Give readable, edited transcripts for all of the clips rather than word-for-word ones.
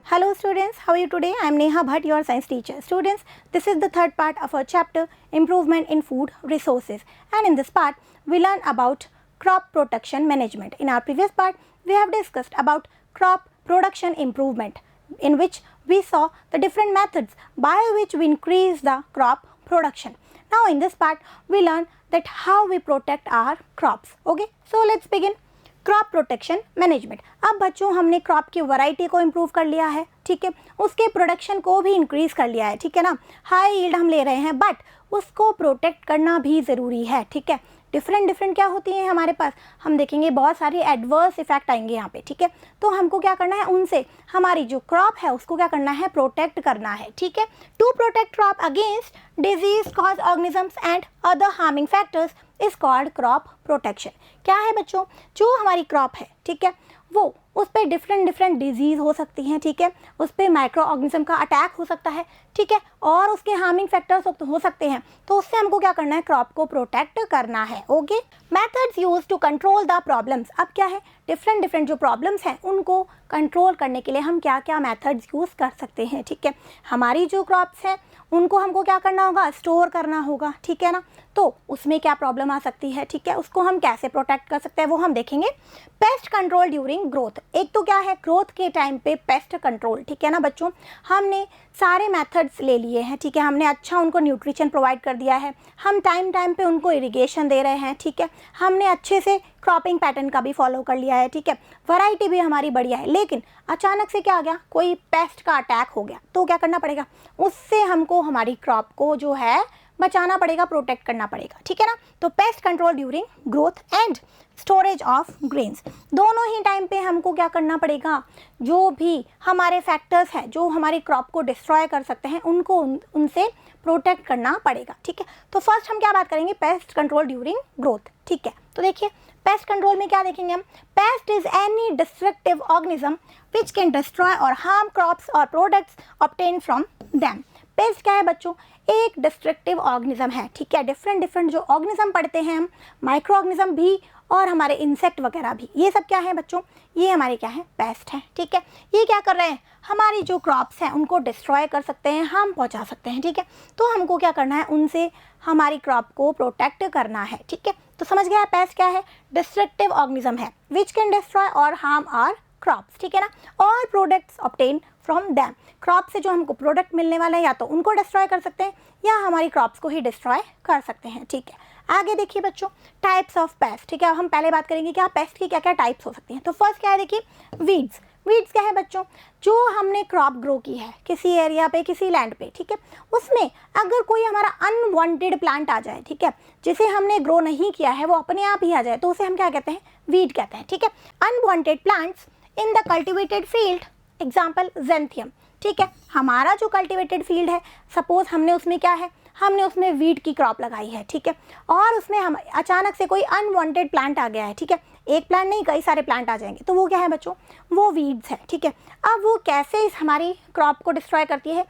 Hello students, how are you today? I am Neha Bhatt, your science teacher. Students, this is the third part of our chapter, Improvement in Food Resources. And in this part, we learn about crop protection management. In our previous part, we have discussed about crop production improvement, in which we saw the different methods by which we increase the crop production. Now in this part, we learn that how we protect our crops. Okay, so let's begin. Crop protection management. अब बच्चों हमने crop की variety को improve कर लिया है, ठीक है, उसके प्रोडक्शन को भी इंक्रीज कर लिया है, ठीक है ना, हाई यील्ड हम ले रहे हैं, बट उसको प्रोटेक्ट करना भी ज़रूरी है, ठीक है। डिफरेंट क्या होती हैं हमारे पास, हम देखेंगे बहुत सारी एडवर्स इफेक्ट आएंगे यहाँ पे, ठीक है। तो हमको क्या करना है, उनसे हमारी जो क्रॉप है उसको क्या करना है, प्रोटेक्ट करना है, ठीक है। To protect crop against disease cause organisms and other harming factors is called crop protection. क्या है बच्चों, जो हमारी क्रॉप है, ठीक है, वो उस पर डिफरेंट डिजीज़ हो सकती हैं, ठीक है, उस पर माइक्रो ऑर्गेनिज्म का अटैक हो सकता है, ठीक है, और उसके हार्मिंग फैक्टर्स हो सकते हैं, तो उससे हमको क्या करना है, क्रॉप को प्रोटेक्ट करना है। Okay, methods use to control the problems. अब क्या है, डिफरेंट जो प्रॉब्लम्स हैं उनको कंट्रोल करने के लिए हम क्या क्या मेथड्स यूज़ कर सकते हैं, ठीक है। हमारी जो क्रॉप्स हैं उनको हमको क्या करना होगा, स्टोर करना होगा, ठीक है ना, तो उसमें क्या प्रॉब्लम आ सकती है, ठीक है, उसको हम कैसे प्रोटेक्ट कर सकते हैं वो हम देखेंगे। पेस्ट कंट्रोल ड्यूरिंग ग्रोथ, एक तो क्या है, ग्रोथ के टाइम पे पेस्ट कंट्रोल, ठीक है ना बच्चों, हमने सारे मेथड्स ले लिए हैं, ठीक है, हमने अच्छा उनको न्यूट्रिशन प्रोवाइड कर दिया है, हम टाइम पे उनको इरिगेशन दे रहे हैं, ठीक है, हमने अच्छे से क्रॉपिंग पैटर्न का भी फॉलो कर लिया है, ठीक है, वैरायटी भी हमारी बढ़िया है, लेकिन अचानक से क्या आ गया, कोई पेस्ट का अटैक हो गया, तो क्या करना पड़ेगा, उससे हमको हमारी क्रॉप को जो है बचाना पड़ेगा, प्रोटेक्ट करना पड़ेगा, ठीक है ना। तो pest control during growth and storage of grains, दोनों ही टाइम पे हमको क्या करना पड़ेगा, जो भी हमारे फैक्टर्स हैं जो हमारी क्रॉप को डिस्ट्रॉय कर सकते हैं उनको उनसे प्रोटेक्ट करना पड़ेगा, ठीक है। तो फर्स्ट हम क्या बात करेंगे, पेस्ट कंट्रोल ड्यूरिंग ग्रोथ, ठीक है। तो देखिए पेस्ट कंट्रोल में क्या देखेंगे हम, paste is any destructive organism which can destroy और हार्म क्रॉप्स और products obtain from them. Paste क्या है बच्चों, एक डिस्ट्रक्टिव ऑर्गेनिज्म है, ठीक है, डिफरेंट जो ऑर्गेनिज्म पढ़ते हैं हम, माइक्रो ऑर्गेनिज्म भी और हमारे इंसेक्ट वगैरह भी, ये सब क्या है बच्चों, ये हमारे क्या है, पेस्ट हैं, ठीक है। ये क्या कर रहे हैं, हमारी जो क्रॉप्स हैं उनको डिस्ट्रॉय कर सकते हैं, हार्म पहुंचा सकते हैं, ठीक है। तो हमको क्या करना है, उनसे हमारी क्रॉप को प्रोटेक्ट करना है, ठीक है। तो समझ गया, पेस्ट क्या है, डिस्ट्रक्टिव ऑर्गेनिज्म है विच कैन डिस्ट्रॉय और हार्म आवर क्रॉप्स, ठीक है ना, और products obtain from them, crop से जो हमको प्रोडक्ट मिलने वाला है या तो उनको डिस्ट्रॉय कर सकते हैं या हमारी क्रॉप्स को ही डिस्ट्रॉय कर सकते हैं, ठीक है। आगे देखिए बच्चों, टाइप्स ऑफ पेस्ट, ठीक है, अब हम पहले बात करेंगे कि पेस्ट की क्या क्या टाइप्स हो सकती हैं। तो फर्स्ट क्या है, देखिए वीड्स। वीड्स क्या है बच्चों, जो हमने क्रॉप ग्रो की है किसी एरिया पे, किसी लैंड पे, ठीक है, उसमें अगर कोई हमारा अनवांटेड प्लांट आ जाए, ठीक है, जिसे हमने ग्रो नहीं किया है, वो अपने आप ही आ जाए, तो उसे हम क्या कहते हैं, वीड कहते हैं, ठीक है। Unwanted plants in the cultivated field, example xanthium, ठीक है, हमारा जो कल्टिवेटेड फील्ड है, सपोज हमने उसमें क्या है, हमने उसमें वीट की क्रॉप लगाई है, ठीक है, और उसमें हम अचानक से कोई अनवांटेड प्लांट आ गया है, ठीक है, एक प्लांट नहीं कई सारे प्लांट आ जाएंगे, तो वो क्या है बच्चों, वो वीड्स है, ठीक है। अब वो कैसे इस हमारी क्रॉप को डिस्ट्रॉय करती है,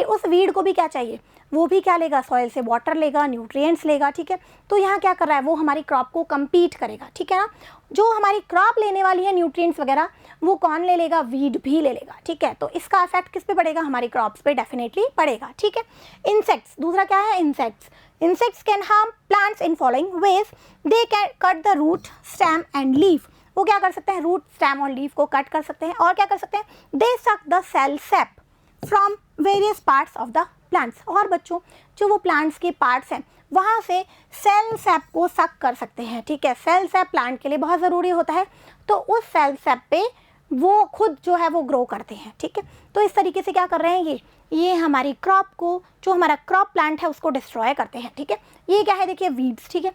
उस वीड को भी क्या चाहिए, वो भी क्या लेगा, सॉइल से वाटर लेगा, न्यूट्रिएंट्स लेगा, ठीक है। तो यहाँ क्या कर रहा है, वो हमारी क्रॉप को कम्पीट करेगा, ठीक है ना, जो हमारी क्रॉप लेने वाली है न्यूट्रिएंट्स वगैरह, वो कौन ले लेगा, वीड भी ले लेगा, ठीक है। तो इसका इफेक्ट किस पे पड़ेगा, हमारी क्रॉप्स पे डेफिनेटली पड़ेगा, ठीक है। इंसेक्ट्स, दूसरा क्या है, insects can harm plants in following ways, they can cut the root, stem and leaf, वो क्या कर सकते हैं, रूट, स्टेम और लीफ को कट कर सकते हैं, और क्या कर सकते हैं, they suck the cell sap from various parts of the plants, और बच्चों जो वो प्लांट्स के पार्ट्स हैं वहाँ से सेल सेप को सक कर सकते हैं, ठीक है। सेल सेप प्लांट के लिए बहुत ज़रूरी होता है, तो उस सेल सेप पे वो खुद जो है वो ग्रो करते हैं, ठीक है। तो इस तरीके से क्या कर रहे हैं, ये हमारी क्रॉप को, जो हमारा क्रॉप प्लांट है उसको डिस्ट्रॉय करते हैं, ठीक है। ये क्या है, देखिए वीड्स, ठीक है।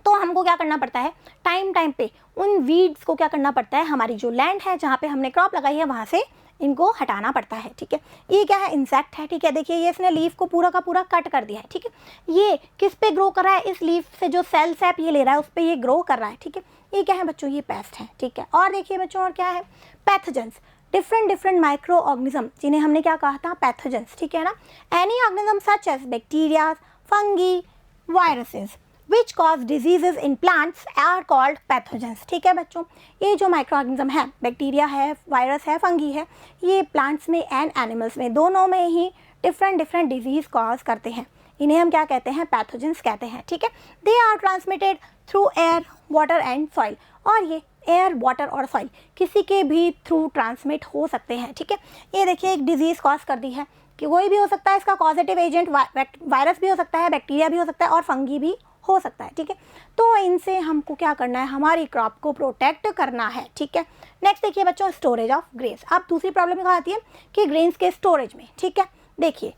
तो हमको क्या करना पड़ता है, टाइम पे उन वीड्स को क्या करना पड़ता है, हमारी जो लैंड है जहाँ पे हमने क्रॉप लगाई है वहाँ से इनको हटाना पड़ता है, ठीक है। ये क्या है, इंसेक्ट है, ठीक है, देखिए ये इसने लीफ को पूरा का पूरा कट कर दिया है, ठीक है। ये किस पे ग्रो कर रहा है, इस लीफ से जो सेल सेप ये ले रहा है उस पर ये ग्रो कर रहा है, ठीक है। ये क्या है बच्चों, ये पेस्ट है, ठीक है। और देखिए बच्चों, और क्या है, पैथोजेंस, डिफरेंट माइक्रो ऑर्गेनिज्म, जिन्हें हमने क्या कहा था, पैथोजेंस, ठीक है ना। Any organism such as bacteria, fungi, viruses, which cause diseases in plants are called pathogens. ठीक है बच्चों, ये जो माइक्रो ऑर्गेनिज्म है, बैक्टीरिया है, वायरस है, फंगी है, ये प्लांट्स में एंड एनिमल्स में दोनों में ही डिफरेंट डिजीज कॉज करते हैं। इन्हें हम क्या कहते हैं? पैथोजेंस कहते हैं। ठीक है, they are transmitted through air, water and soil. और ये एयर, वाटर और सॉइल किसी के भी थ्रू ट्रांसमिट हो सकते हैं। ठीक है, ये देखिए एक डिजीज़ कॉज कर दी है कि कोई भी हो सकता है इसका कॉजेटिव एजेंट, वायरस भी हो सकता है, बैक्टीरिया भी हो सकता है और फंगी भी हो सकता है। ठीक है, तो इनसे हमको क्या करना है? हमारी क्रॉप को प्रोटेक्ट करना है। ठीक है, नेक्स्ट देखिए बच्चों, स्टोरेज ऑफ ग्रेन्स। अब दूसरी प्रॉब्लम क्या आती है कि ग्रेन्स के स्टोरेज में। ठीक है, देखिए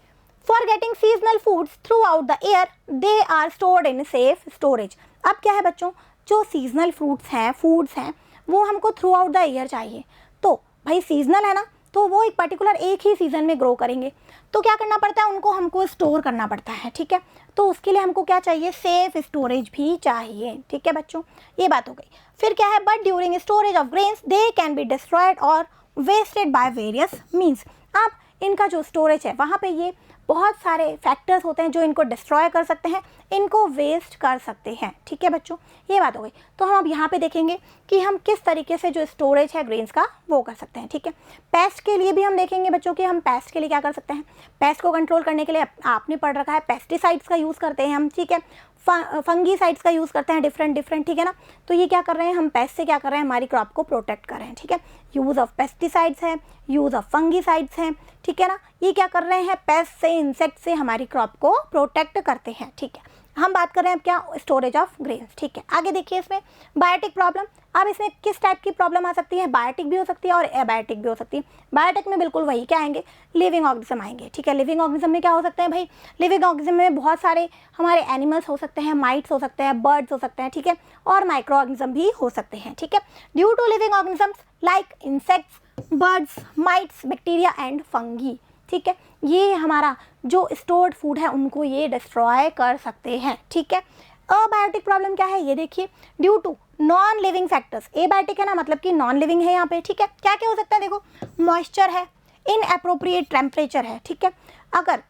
for getting seasonal foods throughout the year they are stored in safe storage. अब क्या है बच्चों, जो सीजनल फ्रूट्स हैं, फूड्स हैं, वो हमको थ्रू आउट द ईयर चाहिए। तो भाई सीजनल है ना, तो वो एक पर्टिकुलर एक ही सीज़न में ग्रो करेंगे, तो क्या करना पड़ता है? उनको हमको स्टोर करना पड़ता है। ठीक है, तो उसके लिए हमको क्या चाहिए? सेफ स्टोरेज भी चाहिए। ठीक है बच्चों, ये बात हो गई। फिर क्या है? But during storage of grains they can be destroyed और वेस्टेड बाय वेरियस मीन्स। अब इनका जो स्टोरेज है वहाँ पे ये बहुत सारे फैक्टर्स होते हैं जो इनको डिस्ट्रॉय कर सकते हैं, इनको वेस्ट कर सकते हैं। ठीक है बच्चों, ये बात हो गई। तो हम अब यहाँ पे देखेंगे कि हम किस तरीके से जो स्टोरेज है ग्रेन्स का वो कर सकते हैं। ठीक है, पेस्ट के लिए भी हम देखेंगे बच्चों कि हम पेस्ट के लिए क्या कर सकते हैं। पेस्ट को कंट्रोल करने के लिए आपने पढ़ रखा है, पेस्टिसाइड्स का यूज़ करते हैं हम। ठीक है, फंगीसाइड्स का यूज़ करते हैं डिफरेंट। ठीक है ना, तो ये क्या कर रहे हैं? हम पेस्ट से क्या कर रहे हैं? हमारी क्रॉप को प्रोटेक्ट कर रहे हैं। ठीक है, यूज़ ऑफ पेस्टिसाइड्स है, यूज़ ऑफ फंगीसाइड्स हैं। ठीक है ना, ये क्या कर रहे हैं? पेस्ट से, इंसेक्ट से हमारी क्रॉप को प्रोटेक्ट करते हैं। ठीक है, हम बात कर रहे हैं अब क्या? Storage of grains. ठीक है, आगे देखिए इसमें बायोटिक प्रॉब्लम। अब इसमें किस टाइप की प्रॉब्लम आ सकती है? बायोटिक भी हो सकती है और एबायोटिक भी हो सकती है। बायोटिक में बिल्कुल वही क्या आएंगे? लिविंग ऑर्गेनिज्म आएंगे। ठीक है, लिविंग ऑर्गेनिज्म में क्या हो सकते हैं भाई? लिविंग ऑर्गेनिज्म में बहुत सारे हमारे एनिमल्स हो सकते हैं, माइट्स हो सकते हैं, बर्ड्स हो सकते हैं। ठीक है, और माइक्रो ऑर्गेनिज्म भी हो सकते हैं। ठीक है, due to living organisms like insects, birds, mites, bacteria and fungi. ठीक है, ये हमारा जो स्टोर्ड फूड है उनको ये डिस्ट्रॉय कर सकते हैं। ठीक है, अबायोटिक प्रॉब्लम क्या है? ये देखिए, due to non living factors. Abiotic है ना, मतलब कि नॉन लिविंग है यहाँ पे। ठीक है, क्या क्या हो सकता है? देखो, मॉइस्चर है, इनएप्रोप्रिएट टेम्परेचर है। ठीक है, अगर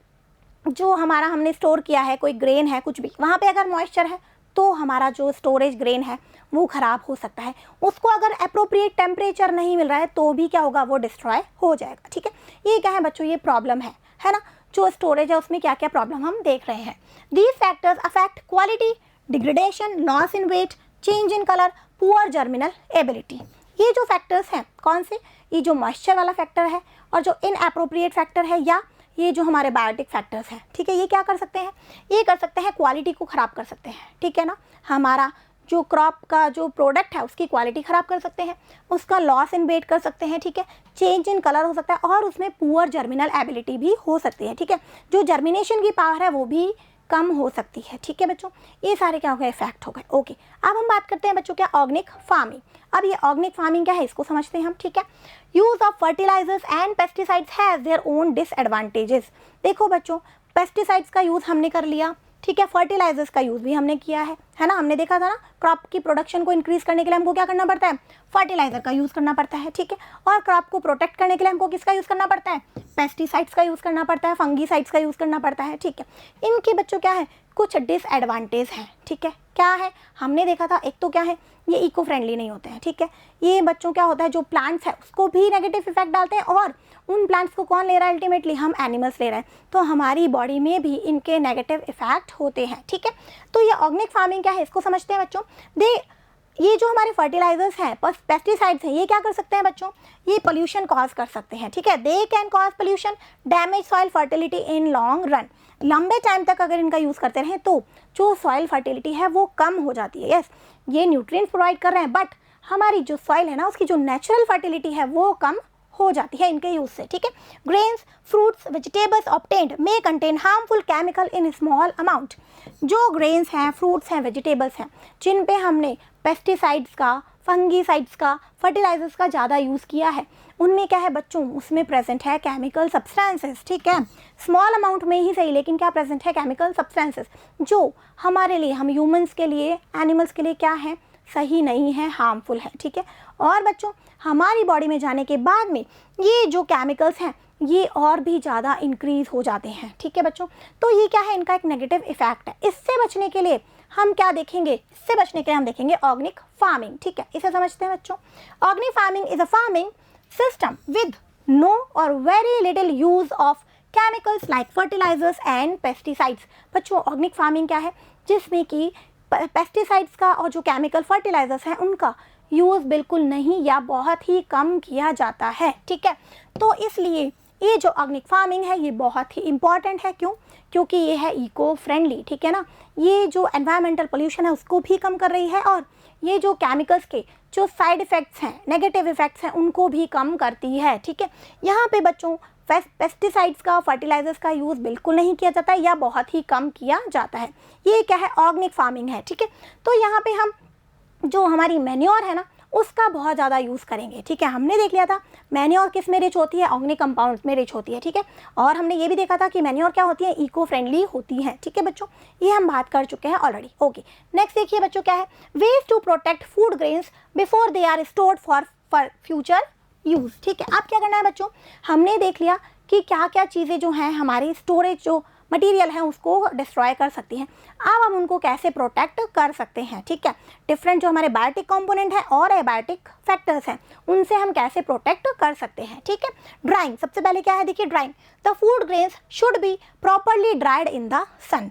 जो हमारा हमने स्टोर किया है, कोई ग्रेन है, कुछ भी, वहाँ पे अगर मॉइस्चर है तो हमारा जो स्टोरेज ग्रेन है वो ख़राब हो सकता है। उसको अगर अप्रोप्रिएट टेम्परेचर नहीं मिल रहा है तो भी क्या होगा? वो डिस्ट्रॉय हो जाएगा। ठीक है, ये क्या है बच्चों? ये प्रॉब्लम है ना, जो स्टोरेज है उसमें क्या क्या प्रॉब्लम हम देख रहे हैं। These factors affect quality, degradation, loss in weight, change in colour, poor germinal ability. ये जो फैक्टर्स हैं कौन से? ये जो मॉइस्चर वाला फैक्टर है और जो इनएप्रोप्रिएट फैक्टर है, या ये जो हमारे बायोटिक फैक्टर्स हैं। ठीक है, ये क्या कर सकते हैं? ये कर सकते हैं क्वालिटी को ख़राब कर सकते हैं। ठीक है ना, हमारा जो क्रॉप का जो प्रोडक्ट है उसकी क्वालिटी ख़राब कर सकते हैं, उसका लॉस इन वेट कर सकते हैं। ठीक है, चेंज इन कलर हो सकता है और उसमें पुअर जर्मिनल एबिलिटी भी हो सकती है। ठीक है, जो जर्मिनेशन की पावर है वो भी कम हो सकती है। ठीक है बच्चों, ये सारे क्या हो गए? इफेक्ट हो गए। ओके, अब हम बात करते हैं बच्चों क्या? Organic farming. अब ये ऑर्गेनिक फार्मिंग क्या है इसको समझते हैं हम। ठीक है, use of fertilisers and pesticides has their own disadvantages. देखो बच्चों, पेस्टिसाइड्स का यूज़ हमने कर लिया। ठीक है, फर्टिलाइजर्स का यूज़ भी हमने किया है ना, हमने देखा था ना, क्रॉप की प्रोडक्शन को इंक्रीज़ करने के लिए हमको क्या करना पड़ता है? फर्टिलाइजर का यूज़ करना पड़ता है। ठीक है, और क्रॉप को प्रोटेक्ट करने के लिए हमको किसका यूज़ करना पड़ता है? पेस्टिसाइड्स का यूज़ करना पड़ता है, फंगीसाइड्स का यूज़ करना पड़ता है। ठीक है, इनके बच्चों क्या है? कुछ डिसएडवांटेज हैं। ठीक है, क्या है? हमने देखा था, एक तो क्या है? ये इको फ्रेंडली नहीं होते हैं। ठीक है, ये बच्चों क्या होता है? जो प्लांट्स है उसको भी नेगेटिव इफेक्ट डालते हैं, और उन प्लांट्स को कौन ले रहा है? अल्टीमेटली हम एनिमल्स ले रहे हैं, तो हमारी बॉडी में भी इनके नेगेटिव इफेक्ट होते हैं। ठीक है, तो ये ऑर्गेनिक फार्मिंग क्या है इसको समझते हैं बच्चों। ये जो हमारे फर्टिलाइजर्स हैं, पेस्टिसाइड्स हैं, ये क्या कर सकते हैं बच्चों? ये पोल्यूशन कॉज कर सकते हैं। ठीक है, they can cause pollution, damage soil fertility in long run. लंबे टाइम तक अगर इनका यूज़ करते रहें तो जो सॉइल फर्टिलिटी है वो कम हो जाती है। यस, ये न्यूट्रिएंट्स प्रोवाइड कर रहे हैं, बट हमारी जो सॉइल है ना उसकी जो नेचुरल फर्टिलिटी है वो कम हो जाती है इनके यूज़ से। ठीक है, grains, fruits, vegetables obtained may contain harmful chemical in small amount. जो ग्रेन्स हैं, फ्रूट्स हैं, वेजिटेबल्स हैं, जिन पे हमने पेस्टिसाइड्स का, फंगीसाइड्स का, फर्टिलाइजर्स का ज़्यादा यूज़ किया है, उनमें क्या है बच्चों? उसमें प्रेजेंट है केमिकल सब्सटेंसेस। ठीक है, स्मॉल अमाउंट में ही सही, लेकिन क्या प्रेजेंट है? केमिकल सब्सटेंसेस, जो हमारे लिए, हम ह्यूमंस के लिए, एनिमल्स के लिए क्या है? सही नहीं है, हार्मफुल है। ठीक है, और बच्चों हमारी बॉडी में जाने के बाद में ये जो केमिकल्स हैं ये और भी ज़्यादा इंक्रीज़ हो जाते हैं। ठीक है बच्चों, तो ये क्या है? इनका एक नेगेटिव इफेक्ट है। इससे बचने के लिए हम क्या देखेंगे, इससे बचने के लिए हम देखेंगे ऑर्गेनिक फार्मिंग। ठीक है, इसे समझते हैं बच्चों। Organic farming is a farming system with no or very little use of chemicals like fertilisers and pesticides. बच्चों ऑर्गेनिक फार्मिंग क्या है, जिसमें कि पेस्टिसाइड्स का और जो केमिकल फर्टिलाइजर्स हैं उनका यूज़ बिल्कुल नहीं या बहुत ही कम किया जाता है। ठीक है, तो इसलिए ये जो ऑर्गेनिक फार्मिंग है ये बहुत ही इम्पॉर्टेंट है। क्यों? क्योंकि ये है इको फ्रेंडली। ठीक है ना, ये जो एनवायरमेंटल पोल्यूशन है उसको भी कम कर रही है और ये जो केमिकल्स के जो साइड इफ़ेक्ट्स हैं, नेगेटिव इफ़ेक्ट्स हैं, उनको भी कम करती है। ठीक है, यहाँ पे बच्चों पेस्टिसाइड्स का, फर्टिलाइजर्स का यूज़ बिल्कुल नहीं किया जाता है या बहुत ही कम किया जाता है। ये क्या है, ऑर्गेनिक फार्मिंग है। ठीक है, तो यहाँ पे हम जो हमारी मैन्योर है ना उसका बहुत ज़्यादा यूज़ करेंगे। ठीक है, हमने देख लिया था मैन्योर किस में रिच होती है, ऑर्गेनिक कंपाउंड्स में रिच होती है। ठीक है, और हमने ये भी देखा था कि मैन्योर क्या होती है, इको फ्रेंडली होती है। ठीक है बच्चों, ये हम बात कर चुके हैं ऑलरेडी। ओके, नेक्स्ट देखिए बच्चों क्या है, ways to protect food grains before they are stored for future use. ठीक है, अब क्या करना है बच्चों, हमने देख लिया कि क्या क्या चीज़ें जो हैं हमारी स्टोरेज जो मटेरियल है उसको डिस्ट्रॉय कर सकती हैं। अब हम उनको कैसे प्रोटेक्ट कर सकते हैं। ठीक है, डिफरेंट जो हमारे बायोटिक कंपोनेंट हैं और एबायोटिक फैक्टर्स हैं उनसे हम कैसे प्रोटेक्ट कर सकते हैं। ठीक है, ड्राइंग सबसे पहले क्या है, देखिए drying, the food grains should be properly dried in the sun.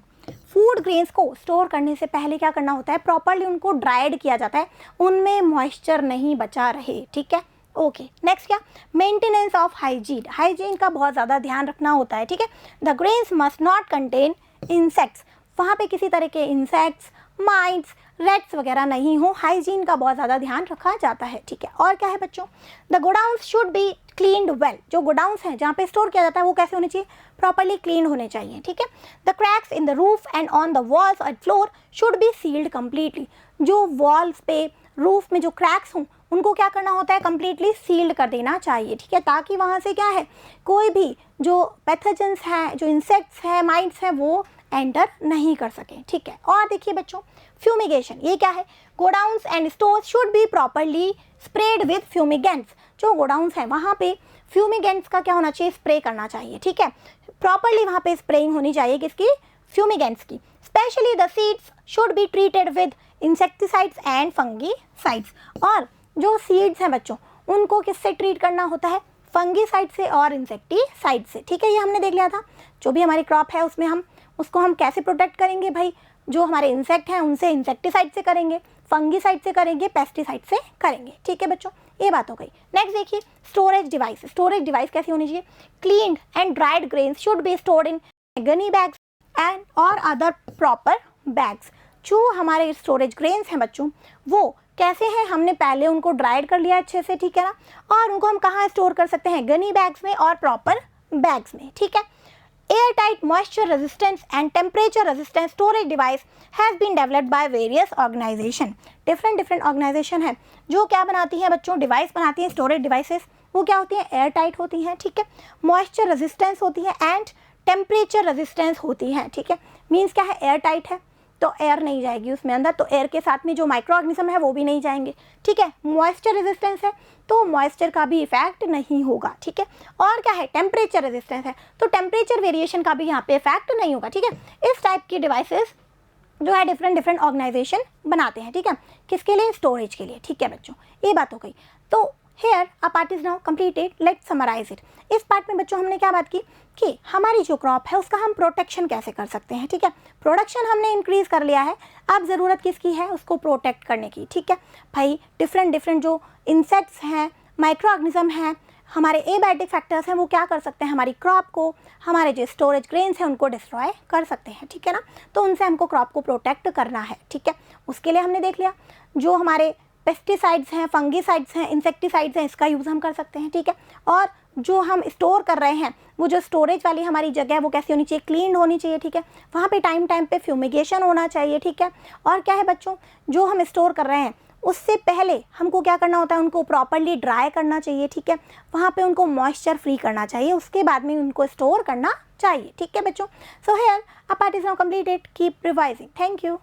Food grains को स्टोर करने से पहले क्या करना होता है, प्रॉपरली उनको ड्राइड किया जाता है, उनमें मॉइस्चर नहीं बचा रहे। ठीक है, ओके, नेक्स्ट क्या, मेंटेनेंस ऑफ हाइजीन, हाइजीन का बहुत ज़्यादा ध्यान रखना होता है। ठीक है, the grains must not contain insects, वहाँ पे किसी तरह के इंसेक्ट्स, माइट्स, रेट्स वगैरह नहीं हो, हाइजीन का बहुत ज़्यादा ध्यान रखा जाता है। ठीक है, और क्या है बच्चों, the godowns should be cleaned well, जो गोडाउन्स हैं जहाँ पे स्टोर किया जाता है वो कैसे होने चाहिए, प्रॉपरली क्लीन होने चाहिए। ठीक है, the cracks in the roof and on the walls and floor should be sealed completely, जो वॉल्स पे, रूफ में जो क्रैक्स हों उनको क्या करना होता है, कम्प्लीटली सील्ड कर देना चाहिए। ठीक है, ताकि वहाँ से क्या है, कोई भी जो पैथोजेंस हैं, जो इंसेक्ट्स हैं, माइट्स हैं, वो एंटर नहीं कर सकें। ठीक है, और देखिए बच्चों फ्यूमिगेशन, ये क्या है, godowns and stores should be properly spread with fumigants, जो गोडाउन्स हैं वहाँ पे फ्यूमिगेंट्स का क्या होना चाहिए, स्प्रे करना चाहिए। ठीक है, प्रॉपरली वहाँ पे स्प्रेइंग होनी चाहिए किसकी, फ्यूमिगेंट्स की। Specially the seeds should be treated with insecticides and fungicides, और जो सीड्स हैं बच्चों उनको किससे ट्रीट करना होता है, फंगीसाइड से और इंसेक्टिसाइड से। ठीक है, ये हमने देख लिया था, जो भी हमारी क्रॉप है उसमें हम उसको हम कैसे प्रोटेक्ट करेंगे भाई, जो हमारे इंसेक्ट हैं उनसे इंसेक्टिसाइड से करेंगे, फंगीसाइड से करेंगे, पेस्टिसाइड से करेंगे। ठीक है बच्चों, ये बात हो गई। नेक्स्ट देखिए स्टोरेज डिवाइस, स्टोरेज डिवाइस कैसी होनी चाहिए, cleaned and dried grains should be stored in Ghani bags and और अदर प्रॉपर बैग्स। जो हमारे स्टोरेज ग्रेन्स हैं बच्चों वो कैसे हैं, हमने पहले उनको ड्राइड कर लिया अच्छे से। ठीक है ना, और उनको हम कहाँ स्टोर कर सकते हैं, गनी बैग्स में और प्रॉपर बैग्स में। ठीक है, airtight moisture resistance and temperature resistance storage device has been developed by various organisation. Different organisation है जो क्या बनाती हैं बच्चों, डिवाइस बनाती हैं, स्टोरेज डिवाइसेस, वो क्या होती हैं, एयर टाइट होती हैं। ठीक है, मॉइस्चर रेजिस्टेंस होती है एंड टेम्परेचर रेजिस्टेंस होती है। ठीक है, मीन्स क्या है, एयर टाइट है तो एयर नहीं जाएगी उसमें अंदर, तो एयर के साथ में जो माइक्रो ऑर्गेनिज्म है वो भी नहीं जाएंगे। ठीक है, मॉइस्चर रेजिस्टेंस है तो मॉइस्चर का भी इफेक्ट नहीं होगा। ठीक है, और क्या है, टेम्परेचर रेजिस्टेंस है तो टेम्परेचर वेरिएशन का भी यहाँ पे इफेक्ट नहीं होगा। ठीक है, इस टाइप की डिवाइसेस जो है डिफरेंट ऑर्गेनाइजेशन बनाते हैं। ठीक है, किसके लिए, स्टोरेज के लिए। ठीक है बच्चों, ये बात हो गई। तो here a part is now completed, let's summarise it. इस पार्ट में बच्चों हमने क्या बात की कि हमारी जो क्रॉप है उसका हम प्रोटेक्शन कैसे कर सकते हैं। ठीक है, प्रोडक्शन हमने इंक्रीज कर लिया है, अब ज़रूरत किसकी है, उसको प्रोटेक्ट करने की। ठीक है भाई, डिफरेंट जो इंसेक्ट्स हैं, माइक्रो ऑर्गेनिज्म हैं, हमारे एबायोटिक फैक्टर्स हैं, वो क्या कर सकते हैं, हमारी क्रॉप को, हमारे जो स्टोरेज ग्रेन्स हैं उनको डिस्ट्रॉय कर सकते हैं। ठीक है ना, तो उनसे हमको क्रॉप को प्रोटेक्ट करना है। ठीक है, उसके लिए हमने देख लिया जो हमारे पेस्टिसाइड्स हैं, फंगीसाइड्स हैं, इंसेक्टिसाइड्स हैं, इसका यूज़ हम कर सकते हैं। ठीक है, और जो हम स्टोर कर रहे हैं वो जो स्टोरेज वाली हमारी जगह है वो कैसी होनी चाहिए, क्लीन होनी चाहिए। ठीक है, वहाँ पे टाइम पे फ्यूमिगेशन होना चाहिए। ठीक है, और क्या है बच्चों, जो हम स्टोर कर रहे हैं उससे पहले हमको क्या करना होता है, उनको प्रॉपरली ड्राई करना चाहिए। ठीक है, वहाँ पे उनको मॉइस्चर फ्री करना चाहिए, उसके बाद में उनको स्टोर करना चाहिए। ठीक है बच्चों, so here a part is now completed, keep revising, thank you.